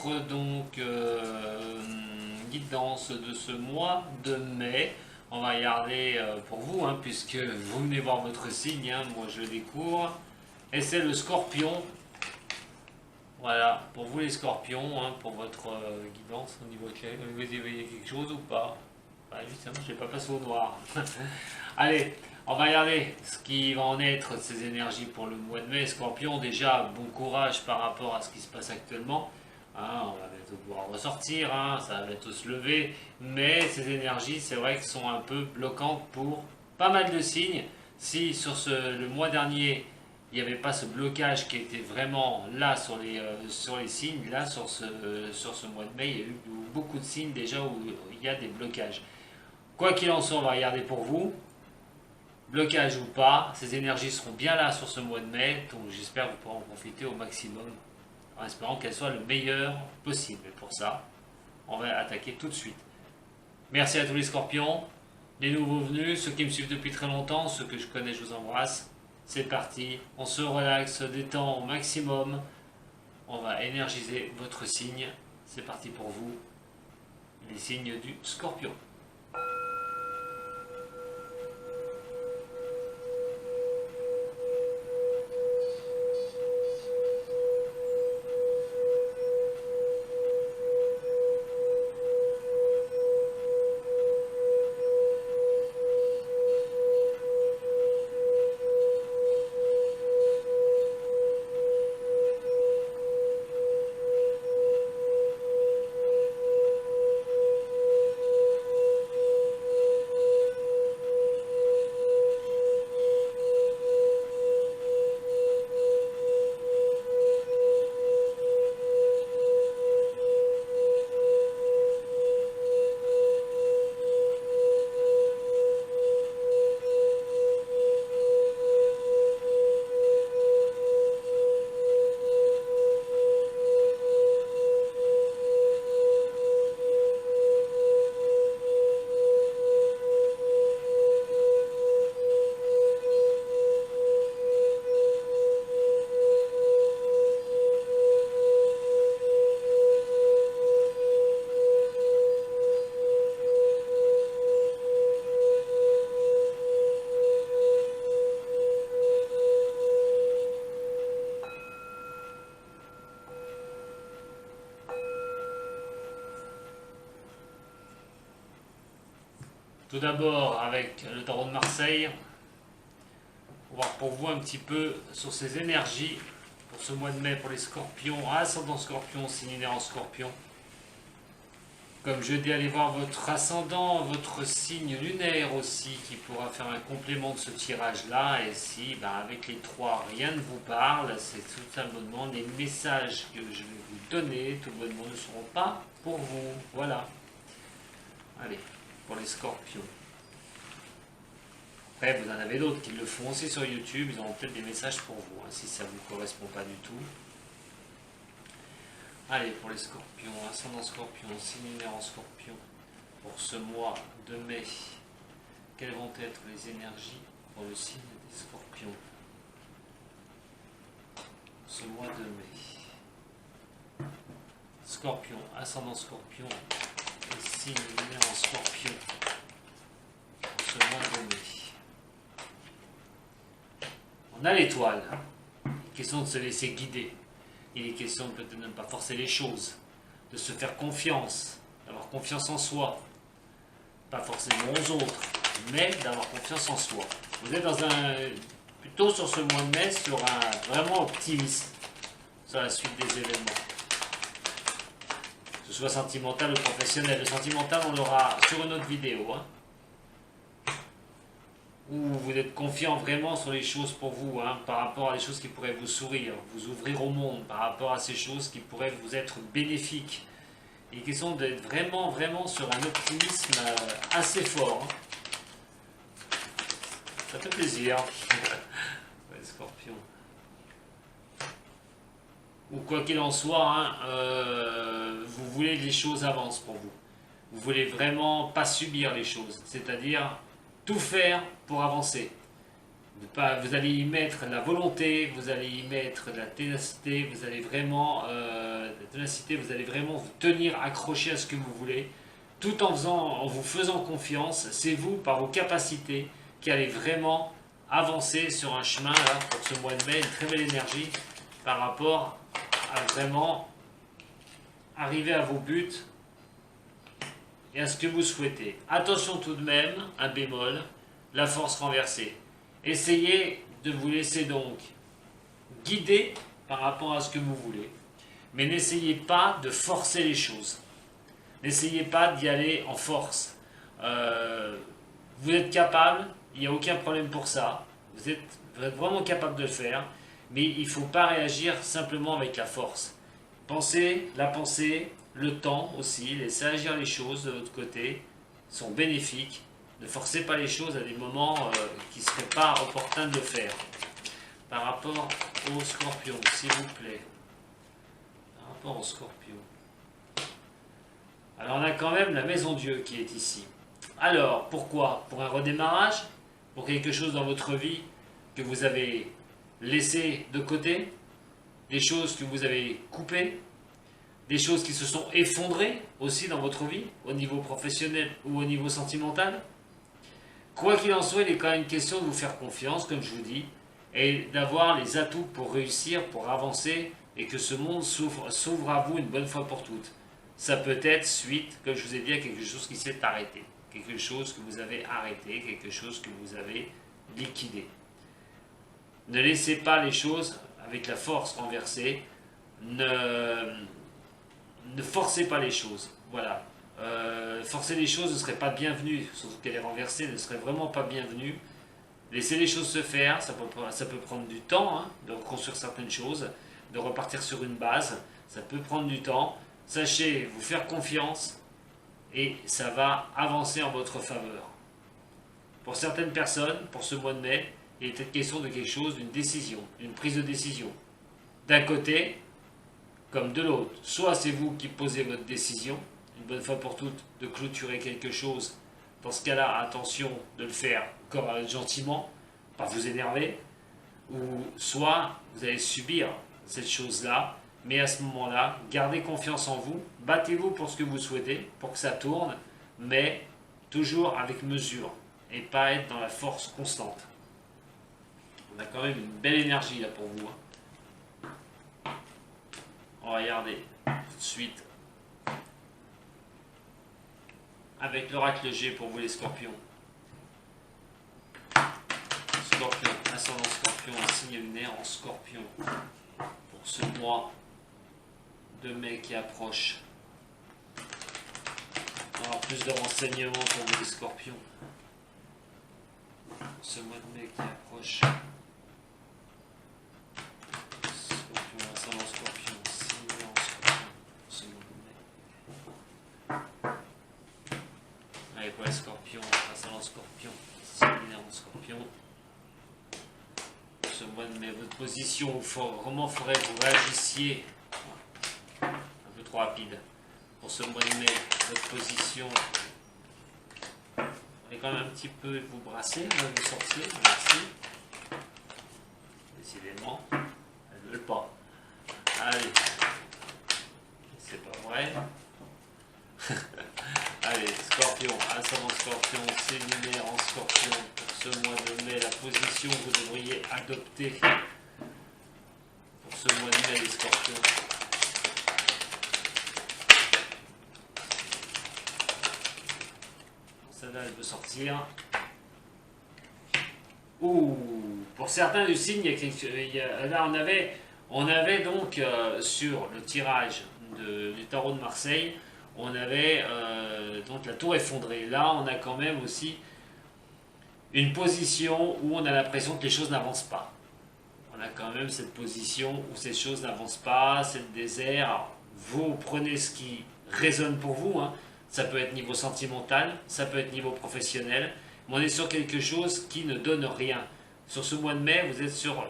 votre donc guidance de ce mois de mai. On va regarder pour vous, hein, puisque vous venez voir votre signe, hein, moi je le découvre. Et c'est le Scorpion. Voilà, pour vous les Scorpions, hein, pour votre guidance au niveau de vous voyez quelque chose ou pas? Bah justement, je ne vais pas passer au noir. Allez, on va regarder ce qui va en être de ces énergies pour le mois de mai. Scorpion, déjà, bon courage par rapport à ce qui se passe actuellement. Hein, on va bientôt pouvoir ressortir, hein, ça va bientôt se lever. Mais ces énergies, c'est vrai qu'elles sont un peu bloquantes pour pas mal de signes. Si sur le mois dernier, il n'y avait pas ce blocage qui était vraiment là sur les signes, là sur ce mois de mai, il y a eu beaucoup de signes déjà où il y a des blocages. Quoi qu'il en soit, on va regarder pour vous. Blocage ou pas, ces énergies seront bien là sur ce mois de mai, donc j'espère que vous pourrez en profiter au maximum, en espérant qu'elles soient le meilleur possible. Et pour ça, on va attaquer tout de suite. Merci à tous les scorpions, les nouveaux venus, ceux qui me suivent depuis très longtemps, ceux que je connais, je vous embrasse. C'est parti, on se relaxe, se détend au maximum. On va énergiser votre signe. C'est parti pour vous, les signes du scorpion. Tout d'abord avec le tarot de Marseille, on va voir pour vous un petit peu sur ces énergies pour ce mois de mai pour les scorpions, ascendant scorpion, signe en scorpion. Comme je dis, allez voir votre ascendant, votre signe lunaire aussi qui pourra faire un complément de ce tirage-là. Et si avec les trois rien ne vous parle, c'est tout simplement les messages que je vais vous donner, tout bonnement ne seront pas pour vous. Voilà. Allez. Pour les scorpions. Après, vous en avez d'autres qui le font aussi sur YouTube, ils auront peut-être des messages pour vous, hein, si ça ne vous correspond pas du tout. Allez, pour les scorpions, ascendant scorpion, signe lunaire en scorpion, pour ce mois de mai, quelles vont être les énergies pour le signe des scorpions? Ce mois de mai. Scorpion, ascendant scorpion, et signe lunaire en scorpion pour ce mois de mai. On a l'étoile. Il est question de se laisser guider. Il est question de peut-être ne pas forcer les choses, de se faire confiance, d'avoir confiance en soi. Pas forcément aux autres, mais d'avoir confiance en soi. Vous êtes plutôt sur ce mois de mai, sur un vraiment optimiste sur la suite des événements. Que ce soit sentimental ou professionnel. Le sentimental, on l'aura sur une autre vidéo. Hein, où vous êtes confiant vraiment sur les choses pour vous, hein, par rapport à des choses qui pourraient vous sourire, vous ouvrir au monde, par rapport à ces choses qui pourraient vous être bénéfiques. Il est question d'être vraiment, vraiment sur un optimisme assez fort. Hein. Ça fait plaisir. Ouais, Scorpion. Ou quoi qu'il en soit, hein, vous voulez que les choses avancent pour vous. Vous voulez vraiment pas subir les choses, c'est-à-dire tout faire pour avancer. Vous allez y mettre la volonté, vous allez y mettre de la ténacité, vous allez vraiment La ténacité, vous allez vraiment vous tenir accroché à ce que vous voulez, tout en vous faisant confiance. C'est vous, par vos capacités, qui allez vraiment avancer sur un chemin là, pour ce mois de mai, une très belle énergie par rapport à vraiment arriver à vos buts et à ce que vous souhaitez. Attention tout de même, un bémol, la force renversée. Essayez de vous laisser donc guider par rapport à ce que vous voulez, mais n'essayez pas de forcer les choses. N'essayez pas d'y aller en force. Vous êtes capable, il n'y a aucun problème pour ça. Vous êtes vraiment capable de le faire, mais il ne faut pas réagir simplement avec la force. Pensez, la pensée, le temps aussi, laissez agir les choses de votre côté, sont bénéfiques. Ne forcez pas les choses à des moments qui ne seraient pas opportuns de le faire. Par rapport au scorpion, s'il vous plaît. Par rapport au scorpion. Alors on a quand même la maison Dieu qui est ici. Alors, pourquoi? Pour un redémarrage? Pour quelque chose dans votre vie que vous avez laissé de côté? Des choses que vous avez coupées? Des choses qui se sont effondrées aussi dans votre vie, au niveau professionnel ou au niveau sentimental? Quoi qu'il en soit, il est quand même question de vous faire confiance, comme je vous dis, et d'avoir les atouts pour réussir, pour avancer, et que ce monde s'ouvre à vous une bonne fois pour toutes. Ça peut être suite, comme je vous ai dit, à quelque chose qui s'est arrêté, quelque chose que vous avez arrêté, quelque chose que vous avez liquidé. Ne laissez pas les choses avec la force renversée, ne forcez pas les choses, voilà. Forcer les choses ne serait pas bienvenu, surtout qu'elle est renversée, ne serait vraiment pas bienvenu. Laissez les choses se faire, ça peut prendre du temps de reconstruire certaines choses, de repartir sur une base, ça peut prendre du temps. Sachez vous faire confiance et ça va avancer en votre faveur. Pour certaines personnes, pour ce mois de mai, il est peut-être question de quelque chose, d'une décision, d'une prise de décision. D'un côté, comme de l'autre. Soit c'est vous qui posez votre décision, une bonne fois pour toutes, de clôturer quelque chose. Dans ce cas-là, attention de le faire gentiment, pas vous énerver. Ou soit vous allez subir cette chose-là, mais à ce moment-là, gardez confiance en vous, battez-vous pour ce que vous souhaitez, pour que ça tourne, mais toujours avec mesure, et pas être dans la force constante. On a quand même une belle énergie là pour vous. On va regarder tout de suite avec l'oracle G pour vous les scorpions. Scorpion, ascendant scorpion, un signe lunaire en scorpion pour ce mois de mai qui approche. On va avoir plus de renseignements pour vous les scorpions. Ce mois de mai qui approche. Scorpion, ascendant scorpion, signe lunaire en scorpion pour ce mois de mai. Allez, pour les scorpions, ascendant scorpion, signe lunaire en scorpion. Ce mois de mai, votre position, vraiment faudrait que vous réagissiez. Un peu trop rapide. Pour ce mois de mai, votre position, vous allez quand même un petit peu vous brasser, vous sortir, merci. Décidément, elles ne veulent pas. Allez, c'est pas vrai. Allez, scorpion, ascendant scorpion, signe lunaire en scorpion. Pour ce mois de mai, la position que vous devriez adopter pour ce mois de mai, les scorpions. Celle-là, elle peut sortir. Ouh, pour certains du signe, là on avait donc sur le tirage du tarot de Marseille, on avait donc la tour effondrée. Là, on a quand même aussi une position où on a l'impression que les choses n'avancent pas. On a quand même cette position où ces choses n'avancent pas, c'est le désert. Alors, vous prenez ce qui résonne pour vous, ça peut être niveau sentimental, ça peut être niveau professionnel, mais on est sur quelque chose qui ne donne rien. Sur ce mois de mai, vous êtes sur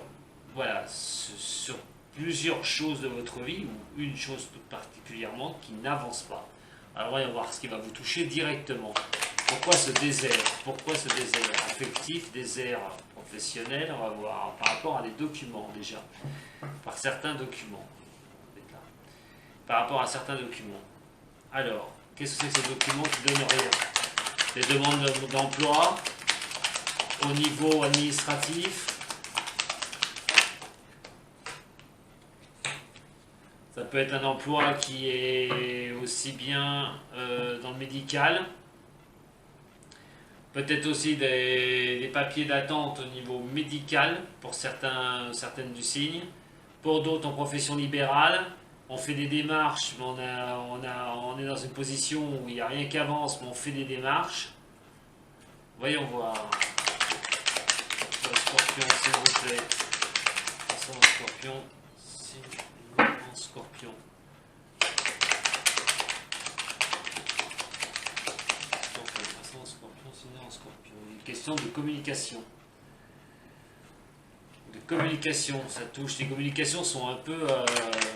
plusieurs choses de votre vie, ou une chose tout particulièrement qui n'avance pas. Alors voyons voir ce qui va vous toucher directement. Pourquoi ce désert? Pourquoi ce désert affectif, désert professionnel? On va voir par rapport à des documents déjà, par certains documents. par rapport à certains documents. Alors, qu'est-ce que c'est que ces documents qui donnent rien? Des demandes d'emploi au niveau administratif. Ça peut être un emploi qui est aussi bien dans le médical. Peut-être aussi des papiers d'attente au niveau médical pour certaines du signe. Pour d'autres en profession libérale, on fait des démarches, mais on est dans une position où il n'y a rien qui avance, mais on fait des démarches. Voyons voir. Le scorpion, s'il vous plaît. Passons au scorpion. En scorpion. Passons au scorpion, sinon en scorpion. Une question de communication. De communication, ça touche. Les communications sont un peu.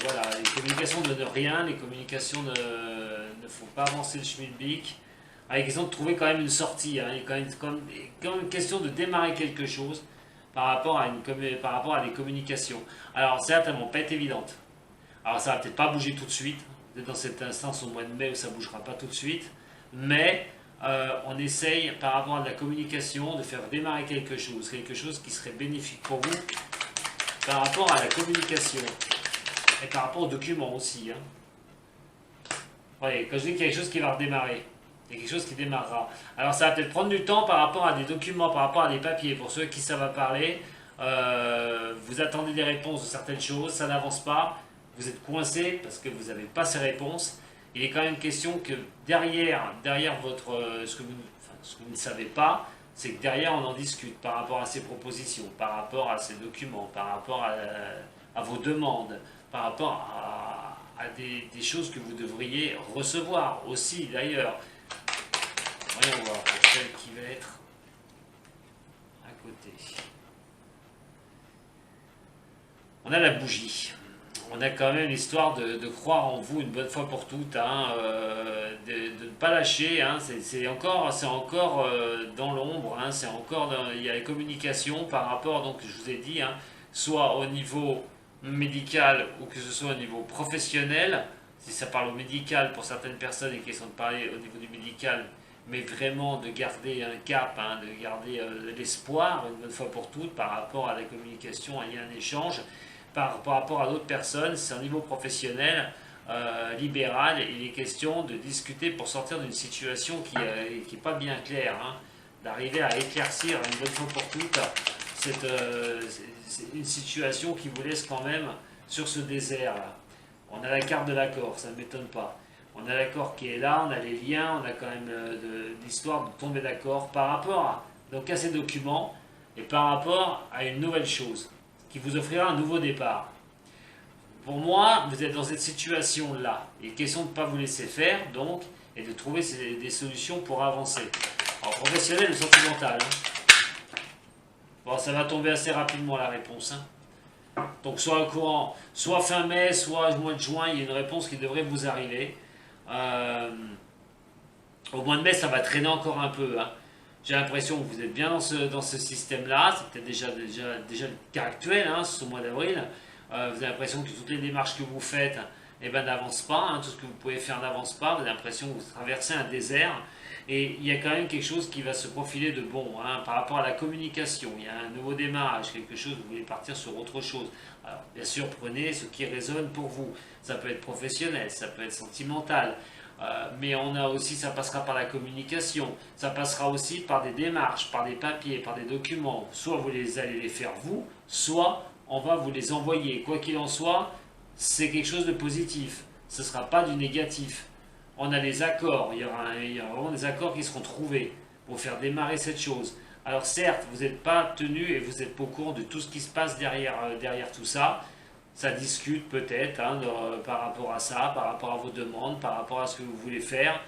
Voilà, les communications ne donnent rien, les communications ne font pas avancer le schmilblick. Avec question de trouver quand même une sortie. Hein. Il y a quand même une question de démarrer quelque chose par rapport à des communications. Alors, certes, elles ne vont pas être évidentes. Alors, ça va peut-être pas bouger tout de suite. Dans cette instance au mois de mai où ça ne bougera pas tout de suite. Mais on essaye, par rapport à de la communication, de faire démarrer quelque chose qui serait bénéfique pour vous par rapport à la communication et par rapport aux documents aussi. Hein. Voyez, quand je dis qu'il y a quelque chose qui va redémarrer, il y a quelque chose qui démarrera. Alors ça va peut-être prendre du temps par rapport à des documents, par rapport à des papiers. Pour ceux qui ça va parler, vous attendez des réponses de certaines choses, ça n'avance pas, vous êtes coincé parce que vous n'avez pas ces réponses. Il est quand même question que derrière ce que vous ne savez pas, c'est que derrière on en discute par rapport à ces propositions, par rapport à ces documents, par rapport à vos demandes, par rapport à des choses que vous devriez recevoir aussi d'ailleurs. Voyons voir pour celle qui va être à côté. On a la bougie. On a quand même l'histoire de croire en vous une bonne fois pour toutes, hein, de ne pas lâcher. Hein, c'est encore dans l'ombre. Hein, il y a les communications par rapport, donc je vous ai dit, hein, soit au niveau médical ou que ce soit au niveau professionnel. Si ça parle au médical pour certaines personnes et question de parler au niveau du médical, mais vraiment de garder un cap, hein, de garder l'espoir une bonne fois pour toutes par rapport à la communication, il y a un échange. Par rapport à d'autres personnes, c'est un niveau professionnel, libéral, il est question de discuter pour sortir d'une situation qui n'est pas bien claire, hein, d'arriver à éclaircir une bonne fois pour toutes une situation qui vous laisse quand même sur ce désert là. On a la carte de l'accord, ça ne m'étonne pas. On a l'accord qui est là, on a les liens, on a quand même l'histoire de tomber d'accord par rapport à ces documents et par rapport à une nouvelle chose qui vous offrira un nouveau départ. Pour moi, vous êtes dans cette situation-là. Il est question de ne pas vous laisser faire, donc, et de trouver des solutions pour avancer. Alors, professionnel ou sentimental. Hein. Bon, ça va tomber assez rapidement la réponse. Hein. Donc, soit au courant, soit fin mai, soit au mois de juin, il y a une réponse qui devrait vous arriver. Au mois de mai, ça va traîner encore un peu. Hein. J'ai l'impression que vous êtes bien dans ce système-là. C'est peut-être déjà le cas actuel, hein, ce mois d'avril. Vous avez l'impression que toutes les démarches que vous faites n'avancent pas. Hein, tout ce que vous pouvez faire n'avance pas. Vous avez l'impression que vous traversez un désert. Et il y a quand même quelque chose qui va se profiler de bon hein, par rapport à la communication. Il y a un nouveau démarrage, quelque chose, vous voulez partir sur autre chose. Alors, bien sûr, prenez ce qui résonne pour vous. Ça peut être professionnel, ça peut être sentimental. Mais on a aussi, ça passera par la communication, ça passera aussi par des démarches, par des papiers, par des documents. Soit vous allez les faire vous, soit on va vous les envoyer. Quoi qu'il en soit, c'est quelque chose de positif. Ce ne sera pas du négatif. On a les accords, il y aura vraiment des accords qui seront trouvés pour faire démarrer cette chose. Alors certes, vous n'êtes pas tenu et vous n'êtes pas au courant de tout ce qui se passe derrière tout ça. Ça discute peut-être hein, par rapport à ça, par rapport à vos demandes, par rapport à ce que vous voulez faire,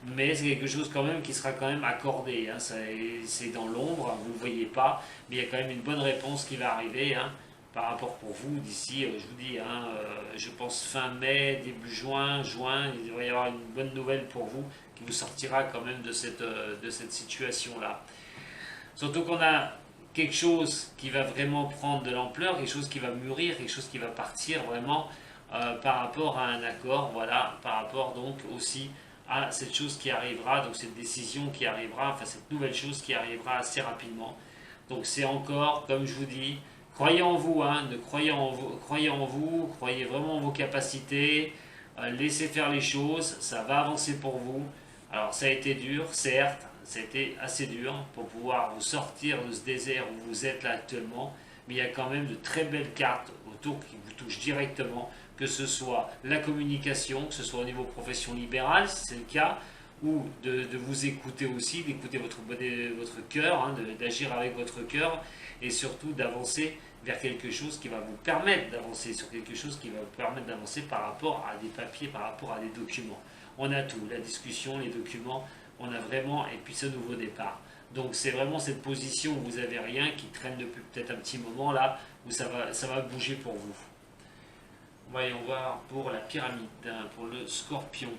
mais c'est quelque chose quand même qui sera quand même accordé. Hein, c'est dans l'ombre, vous ne le voyez pas, mais il y a quand même une bonne réponse qui va arriver hein, par rapport pour vous d'ici, je vous dis, hein, je pense fin mai, début juin, il devrait y avoir une bonne nouvelle pour vous qui vous sortira quand même de cette situation-là. Surtout qu'on a quelque chose qui va vraiment prendre de l'ampleur, quelque chose qui va mûrir, quelque chose qui va partir vraiment par rapport à un accord, voilà, par rapport donc aussi à cette chose qui arrivera, donc cette décision qui arrivera, enfin cette nouvelle chose qui arrivera assez rapidement. Donc c'est encore, comme je vous dis, croyez en vous, hein, croyez en vous, croyez vraiment en vos capacités, laissez faire les choses, ça va avancer pour vous. Alors ça a été dur, certes, ça a été assez dur pour pouvoir vous sortir de ce désert où vous êtes là actuellement, mais il y a quand même de très belles cartes autour qui vous touchent directement, que ce soit la communication, que ce soit au niveau profession libérale, si c'est le cas, ou de vous écouter aussi, d'écouter votre cœur, hein, d'agir avec votre cœur, et surtout d'avancer vers quelque chose qui va vous permettre d'avancer, sur quelque chose qui va vous permettre d'avancer par rapport à des papiers, par rapport à des documents. On a tout, la discussion, les documents, on a vraiment, et puis ce nouveau départ. Donc c'est vraiment cette position où vous n'avez rien, qui traîne depuis peut-être un petit moment là, où ça va bouger pour vous. Voyons voir pour la pyramide, pour le scorpion.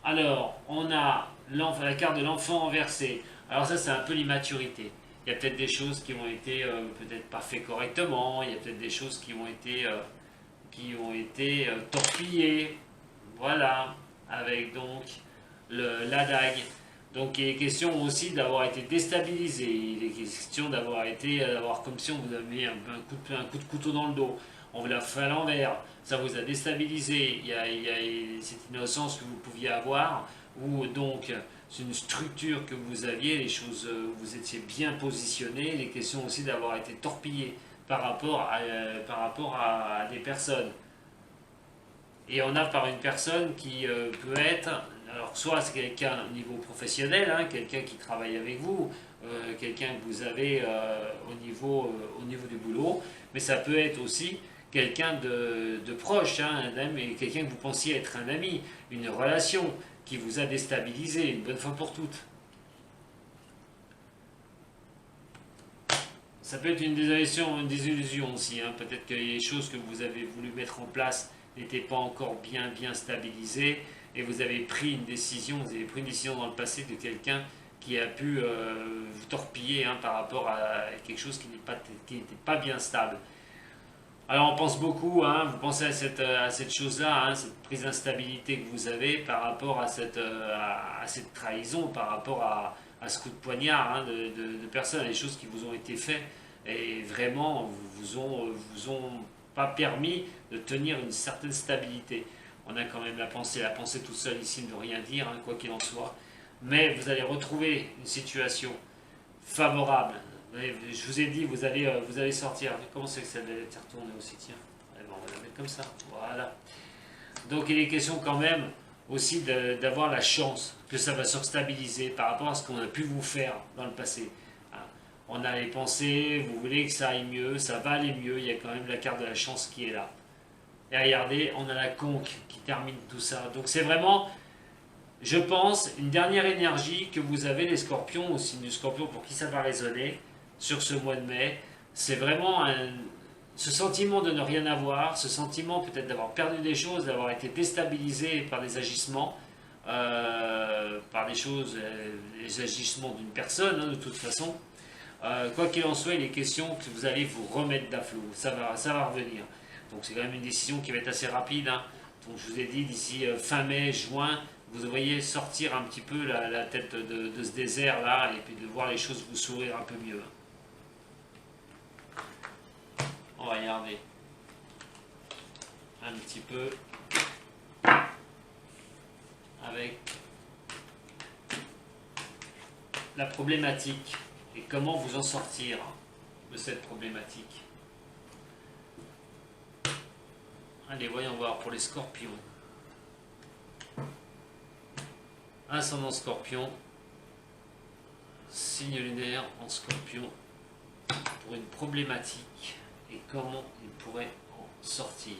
Alors, on a la carte de l'enfant renversé. Alors ça, c'est un peu l'immaturité. Il y a peut-être des choses qui ont été peut-être pas faites correctement, il y a peut-être des choses qui ont été torpillées. Voilà, avec donc la dague. Donc il est question aussi d'avoir été déstabilisé, il est question d'avoir comme si on vous avait mis un coup de couteau dans le dos, on vous l'a fait à l'envers, ça vous a déstabilisé, il y a cette innocence que vous pouviez avoir, ou donc c'est une structure que vous aviez, les choses, vous étiez bien positionné, il est question aussi d'avoir été torpillé par rapport à des personnes. Et on a par une personne qui peut être, alors soit c'est quelqu'un au niveau professionnel, hein, quelqu'un qui travaille avec vous, quelqu'un que vous avez au niveau du boulot, mais ça peut être aussi quelqu'un de proche, hein, un ami, quelqu'un que vous pensiez être un ami, une relation qui vous a déstabilisé une bonne fois pour toutes. Ça peut être une désillusion aussi, hein. Peut-être que les choses que vous avez voulu mettre en place n'étaient pas encore bien stabilisées et vous avez pris une décision dans le passé de quelqu'un qui a pu vous torpiller, hein, par rapport à quelque chose qui n'était pas bien stable. Alors on pense beaucoup, hein, vous pensez à cette chose-là, hein, cette prise d'instabilité que vous avez par rapport à cette trahison, par rapport à ce coup de poignard, hein, de personnes, les choses qui vous ont été faites et vraiment vous ont pas permis de tenir une certaine stabilité. On a quand même la pensée toute seule ici ne veut rien dire, hein, quoi qu'il en soit. Mais vous allez retrouver une situation favorable. Je vous ai dit, vous allez sortir. Comment c'est que ça va être retourné aussi? Tiens, on va la mettre comme ça. Voilà. Donc il est question quand même aussi d'avoir la chance que ça va se stabiliser par rapport à ce qu'on a pu vous faire dans le passé. On a les pensées, vous voulez que ça aille mieux, ça va aller mieux, il y a quand même la carte de la chance qui est là. Et regardez, on a la conque qui termine tout ça. Donc c'est vraiment, je pense, une dernière énergie que vous avez les scorpions, au signe du scorpion pour qui ça va résonner sur ce mois de mai. C'est vraiment ce sentiment de ne rien avoir, ce sentiment peut-être d'avoir perdu des choses, d'avoir été déstabilisé par des agissements, par des choses, les agissements d'une personne, hein, de toute façon. Quoi qu'il en soit, il est question que vous allez vous remettre d'afflot, ça va revenir. Donc c'est quand même une décision qui va être assez rapide, hein. Donc je vous ai dit, d'ici fin mai, juin, vous voyez sortir un petit peu la tête de ce désert-là et puis de voir les choses vous sourire un peu mieux. On va regarder un petit peu avec la problématique et comment vous en sortir de cette problématique. Allez, voyons voir pour les scorpions. Ascendant scorpion, signe lunaire en scorpion, pour une problématique et comment il pourrait en sortir.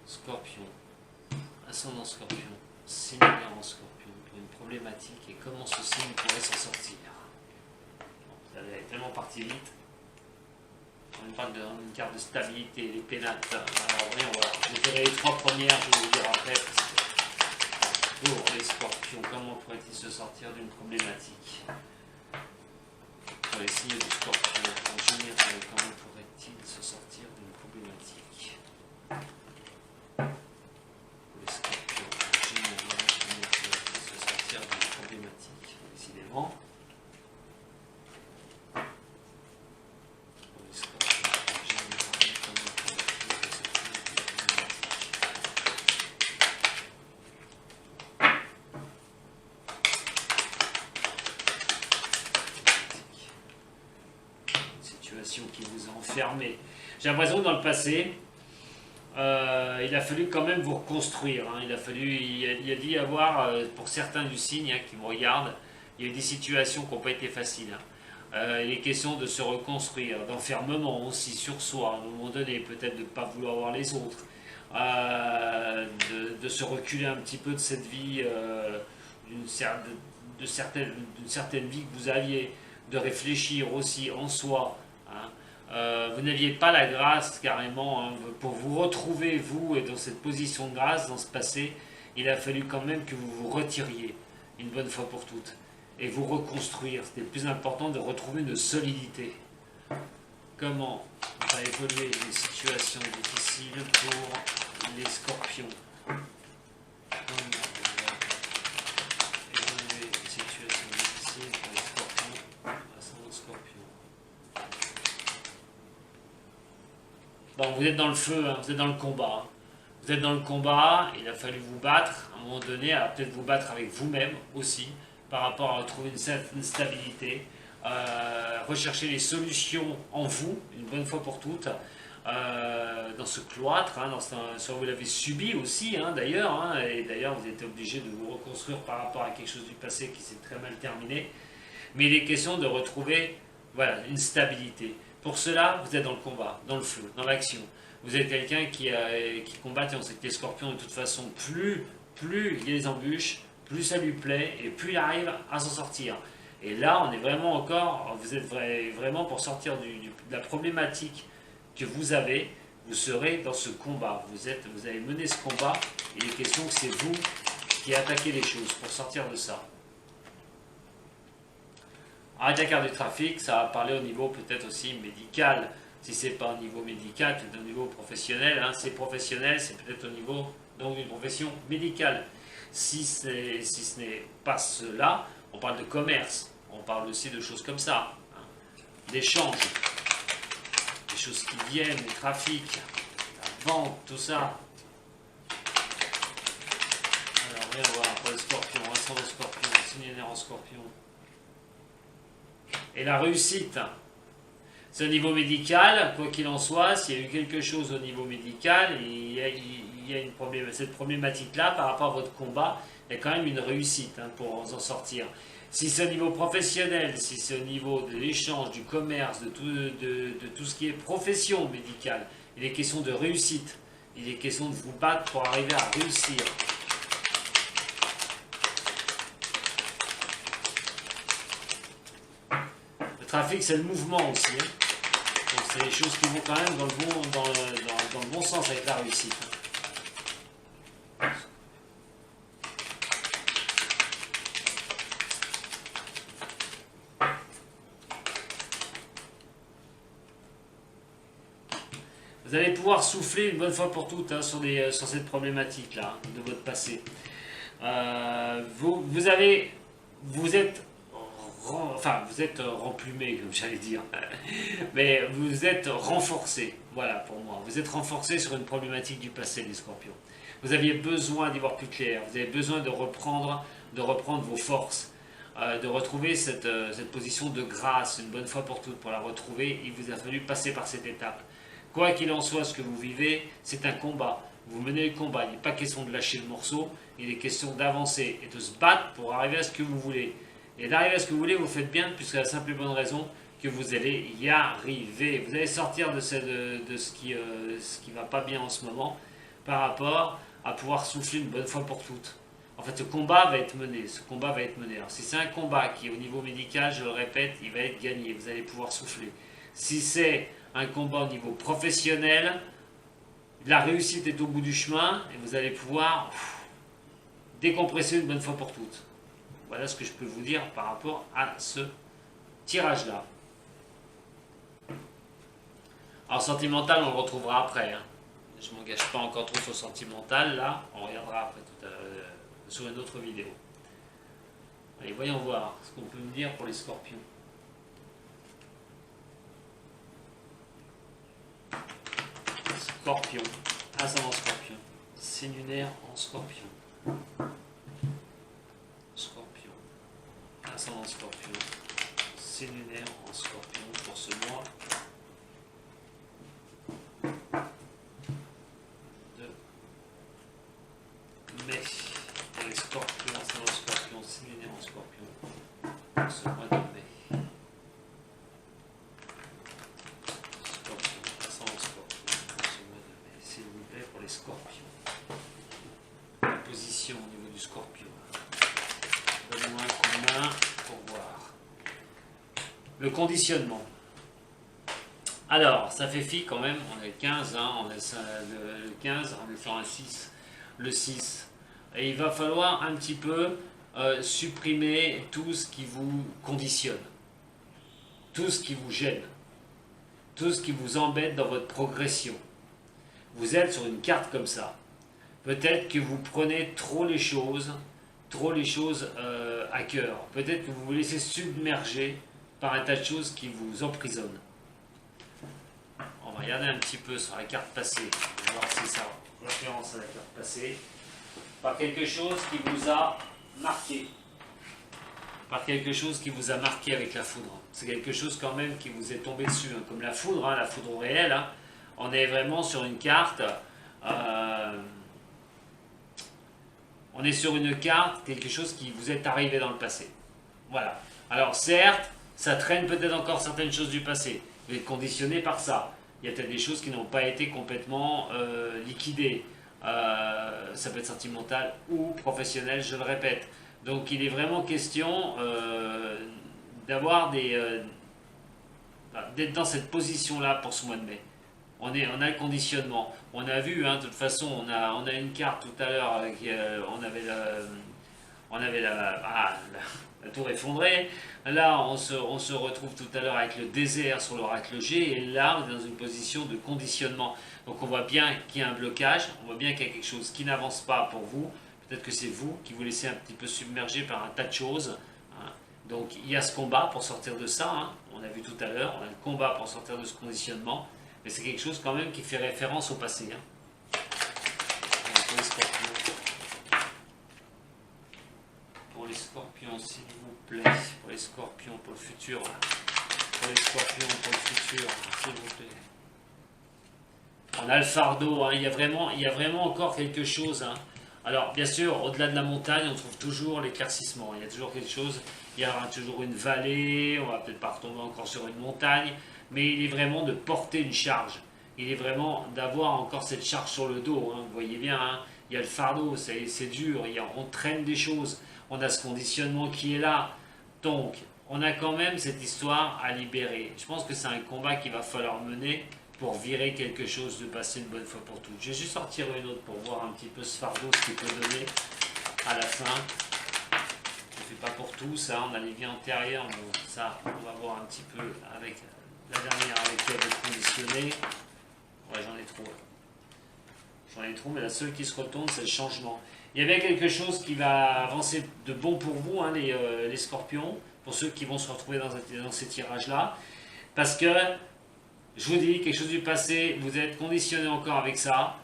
Scorpion, ascendant scorpion, signe lunaire en scorpion, pour une problématique et comment ce signe pourrait s'en sortir. Bon, ça est tellement parti vite. On parle d'une carte de stabilité, les pénates. Alors voyons voir. Je dirais les trois premières, je vais vous dire après. Pour les scorpions, comment pourrait-il se sortir d'une problématique? sur les signes du Scorpion en général, comment pourrait-il se sortir d'une problématique? Pour les Scorpions en général, comment pourrait-il se sortir d'une problématique? Décidément. Pour les Scorpions en général, comment pourrait-il se sortir d'une problématique? Situation qui vous a enfermé. J'ai l'impression que dans le passé, il a fallu quand même vous reconstruire. Hein. Il a dû y avoir, pour certains du signe hein, qui me regardent, il y a eu des situations qui n'ont pas été faciles. Hein. Il est question de se reconstruire, d'enfermement aussi sur soi, à un moment donné, peut-être de ne pas vouloir voir les autres, de se reculer un petit peu de cette vie, d'une certaine vie que vous aviez, de réfléchir aussi en soi. Hein. Vous n'aviez pas la grâce carrément hein, pour vous retrouver vous et dans cette position de grâce dans ce passé. Il a fallu quand même que vous vous retiriez une bonne fois pour toutes et vous reconstruire. C'était le plus important de retrouver une solidité. Comment va évoluer les situations difficiles pour les Scorpions? Comment va évoluer les situations difficiles pour les Scorpions? Ascendant Scorpion. Bon, vous êtes dans le feu, hein, vous êtes dans le combat. Hein. Vous êtes dans le combat, il a fallu vous battre à un moment donné, alors peut-être vous battre avec vous-même aussi, par rapport à retrouver une certaine stabilité, rechercher les solutions en vous, une bonne fois pour toutes, dans ce cloître, hein, vous l'avez subi aussi hein, d'ailleurs, hein, et d'ailleurs vous êtes obligé de vous reconstruire par rapport à quelque chose du passé qui s'est très mal terminé, mais il est question de retrouver voilà, une stabilité. Pour cela, vous êtes dans le combat, dans le feu, dans l'action. Vous êtes quelqu'un qui combat, et on sait que les Scorpions de toute façon, plus il y a des embûches, plus ça lui plaît et plus il arrive à s'en sortir. Et là, on est vraiment encore, vous êtes vraiment pour sortir de la problématique que vous avez, vous serez dans ce combat. Vous avez mené ce combat et il est question que c'est vous qui attaquez les choses pour sortir de ça. Avec la carte du trafic, ça va parler au niveau peut-être aussi médical. Si ce n'est pas au niveau médical, peut-être au niveau professionnel. Hein. C'est professionnel, c'est peut-être au niveau donc d'une profession médicale. Si ce n'est pas cela, on parle de commerce, on parle aussi de choses comme ça, hein, d'échanges, des choses qui viennent, des trafics, la vente, tout ça. Alors, on va voir pour le Scorpion, ascendant Scorpion, signe lunaire en Scorpion. Et la réussite, c'est au niveau médical, quoi qu'il en soit, s'il y a eu quelque chose au niveau médical, il y a cette problématique-là par rapport à votre combat, il y a quand même une réussite hein, pour en sortir. Si c'est au niveau professionnel, si c'est au niveau de l'échange, du commerce, de tout ce qui est profession médicale, il est question de réussite. Il est question de vous battre pour arriver à réussir. Le trafic, c'est le mouvement aussi. Hein. Donc c'est les choses qui vont quand même dans le bon sens avec la réussite. Vous allez pouvoir souffler une bonne fois pour toutes hein, sur cette problématique-là hein, de votre passé. Vous êtes remplumé, comme j'allais dire, mais vous êtes renforcé, voilà pour moi. Vous êtes renforcé sur une problématique du passé, les Scorpions. Vous aviez besoin d'y voir plus clair, vous avez besoin de reprendre vos forces, de retrouver cette position de grâce une bonne fois pour toutes. Pour la retrouver, il vous a fallu passer par cette étape. Quoi qu'il en soit, ce que vous vivez, c'est un combat. Vous menez le combat. Il n'est pas question de lâcher le morceau, il est question d'avancer et de se battre pour arriver à ce que vous voulez. Et d'arriver à ce que vous voulez, vous faites bien, puisque la simple et bonne raison que vous allez y arriver. Vous allez sortir de ce qui ne va pas bien en ce moment, par rapport à pouvoir souffler une bonne fois pour toutes. En fait, ce combat va être mené. Alors, si c'est un combat qui est au niveau médical, je le répète, il va être gagné. Vous allez pouvoir souffler. Si c'est un combat au niveau professionnel, la réussite est au bout du chemin et vous allez pouvoir décompresser une bonne fois pour toutes. Voilà ce que je peux vous dire par rapport à ce tirage-là. Alors sentimental, on le retrouvera après. Hein. Je ne m'engage pas encore trop sur sentimental, là, on regardera après tout à l'heure, sur une autre vidéo. Allez, voyons voir ce qu'on peut me dire pour les scorpions. Scorpion, ascendant scorpion, signe lunaire en scorpion. Scorpion, ascendant scorpion, signe lunaire en scorpion pour ce mois de mai. Pour les scorpions, ascendant scorpion, signe lunaire en scorpion pour ce mois de mai. Scorpion. La position au niveau du scorpion. Donne-moi un coup de main pour voir. Le conditionnement. Alors, ça fait fi quand même, on est le 15, hein, on est le 15, on est sur un 6, le 6. Et il va falloir un petit peu supprimer tout ce qui vous conditionne, tout ce qui vous gêne, tout ce qui vous embête dans votre progression. Vous êtes sur une carte comme ça. Peut-être que vous prenez trop les choses à cœur. Peut-être que vous vous laissez submerger par un tas de choses qui vous emprisonnent. On va regarder un petit peu sur la carte passée. On va voir si ça référence à la carte passée. Par quelque chose qui vous a marqué. Par quelque chose qui vous a marqué avec la foudre. C'est quelque chose quand même qui vous est tombé dessus. Hein, comme la foudre réelle. Hein. On est vraiment sur une carte, on est sur une carte, quelque chose qui vous est arrivé dans le passé. Voilà. Alors certes, ça traîne peut-être encore certaines choses du passé. Vous êtes conditionné par ça. Il y a peut-être des choses qui n'ont pas été complètement liquidées. Ça peut être sentimental ou professionnel, je le répète. Donc il est vraiment question d'avoir d'être dans cette position-là pour ce mois de mai. On a le conditionnement. On a vu, hein, de toute façon, on a une carte tout à l'heure, on avait la tour effondrée. Là, on se retrouve tout à l'heure avec le désert sur l'oracle G. Et là, on est dans une position de conditionnement. Donc on voit bien qu'il y a un blocage, on voit bien qu'il y a quelque chose qui n'avance pas pour vous. Peut-être que c'est vous qui vous laissez un petit peu submerger par un tas de choses. Hein. Donc il y a ce combat pour sortir de ça. Hein. On a vu tout à l'heure, on a le combat pour sortir de ce conditionnement. Mais c'est quelque chose quand même qui fait référence au passé. Hein. Pour les scorpions. Pour les scorpions, s'il vous plaît. Pour les scorpions, pour le futur. Pour les scorpions, pour le futur, s'il vous plaît. On a le fardeau. Hein. Il y a vraiment encore quelque chose. Hein. Alors, bien sûr, au-delà de la montagne, on trouve toujours l'éclaircissement. Il y a toujours quelque chose. Il y aura toujours une vallée. On va peut-être pas retomber encore sur une montagne. Mais il est vraiment de porter une charge. Il est vraiment d'avoir encore cette charge sur le dos. Hein. Vous voyez bien, hein. Il y a le fardeau, c'est dur, on traîne des choses. On a ce conditionnement qui est là. Donc, on a quand même cette histoire à libérer. Je pense que c'est un combat qu'il va falloir mener pour virer quelque chose de passé une bonne fois pour toutes. Je vais juste sortir une autre pour voir un petit peu ce fardeau, ce qu'il peut donner à la fin. Je ne fais pas pour tous, hein. On a les vies antérieures, bon, ça, on va voir un petit peu avec... La dernière avec laquelle vous êtes conditionné, ouais, j'en ai trop. J'en ai trop, mais la seule qui se retourne, c'est le changement. Il y a bien quelque chose qui va avancer de bon pour vous, hein, les scorpions, pour ceux qui vont se retrouver dans ces tirages-là. Parce que, je vous dis, quelque chose du passé, vous êtes conditionné encore avec ça.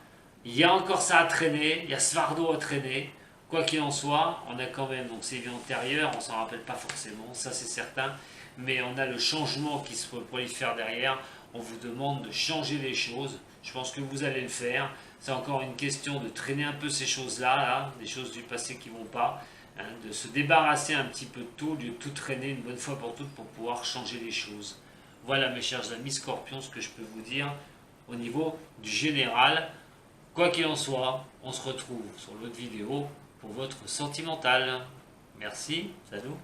Il y a encore ça à traîner, il y a ce fardeau à traîner. Quoi qu'il en soit, on a quand même donc ces vies antérieures, on ne s'en rappelle pas forcément, ça c'est certain. Mais on a le changement qui se prolifère derrière. On vous demande de changer les choses. Je pense que vous allez le faire. C'est encore une question de traîner un peu ces choses-là, là, des choses du passé qui ne vont pas, hein, de se débarrasser un petit peu de tout, de tout traîner une bonne fois pour toutes pour pouvoir changer les choses. Voilà mes chers amis scorpions, ce que je peux vous dire au niveau du général. Quoi qu'il en soit, on se retrouve sur l'autre vidéo pour votre sentimental. Merci, salut.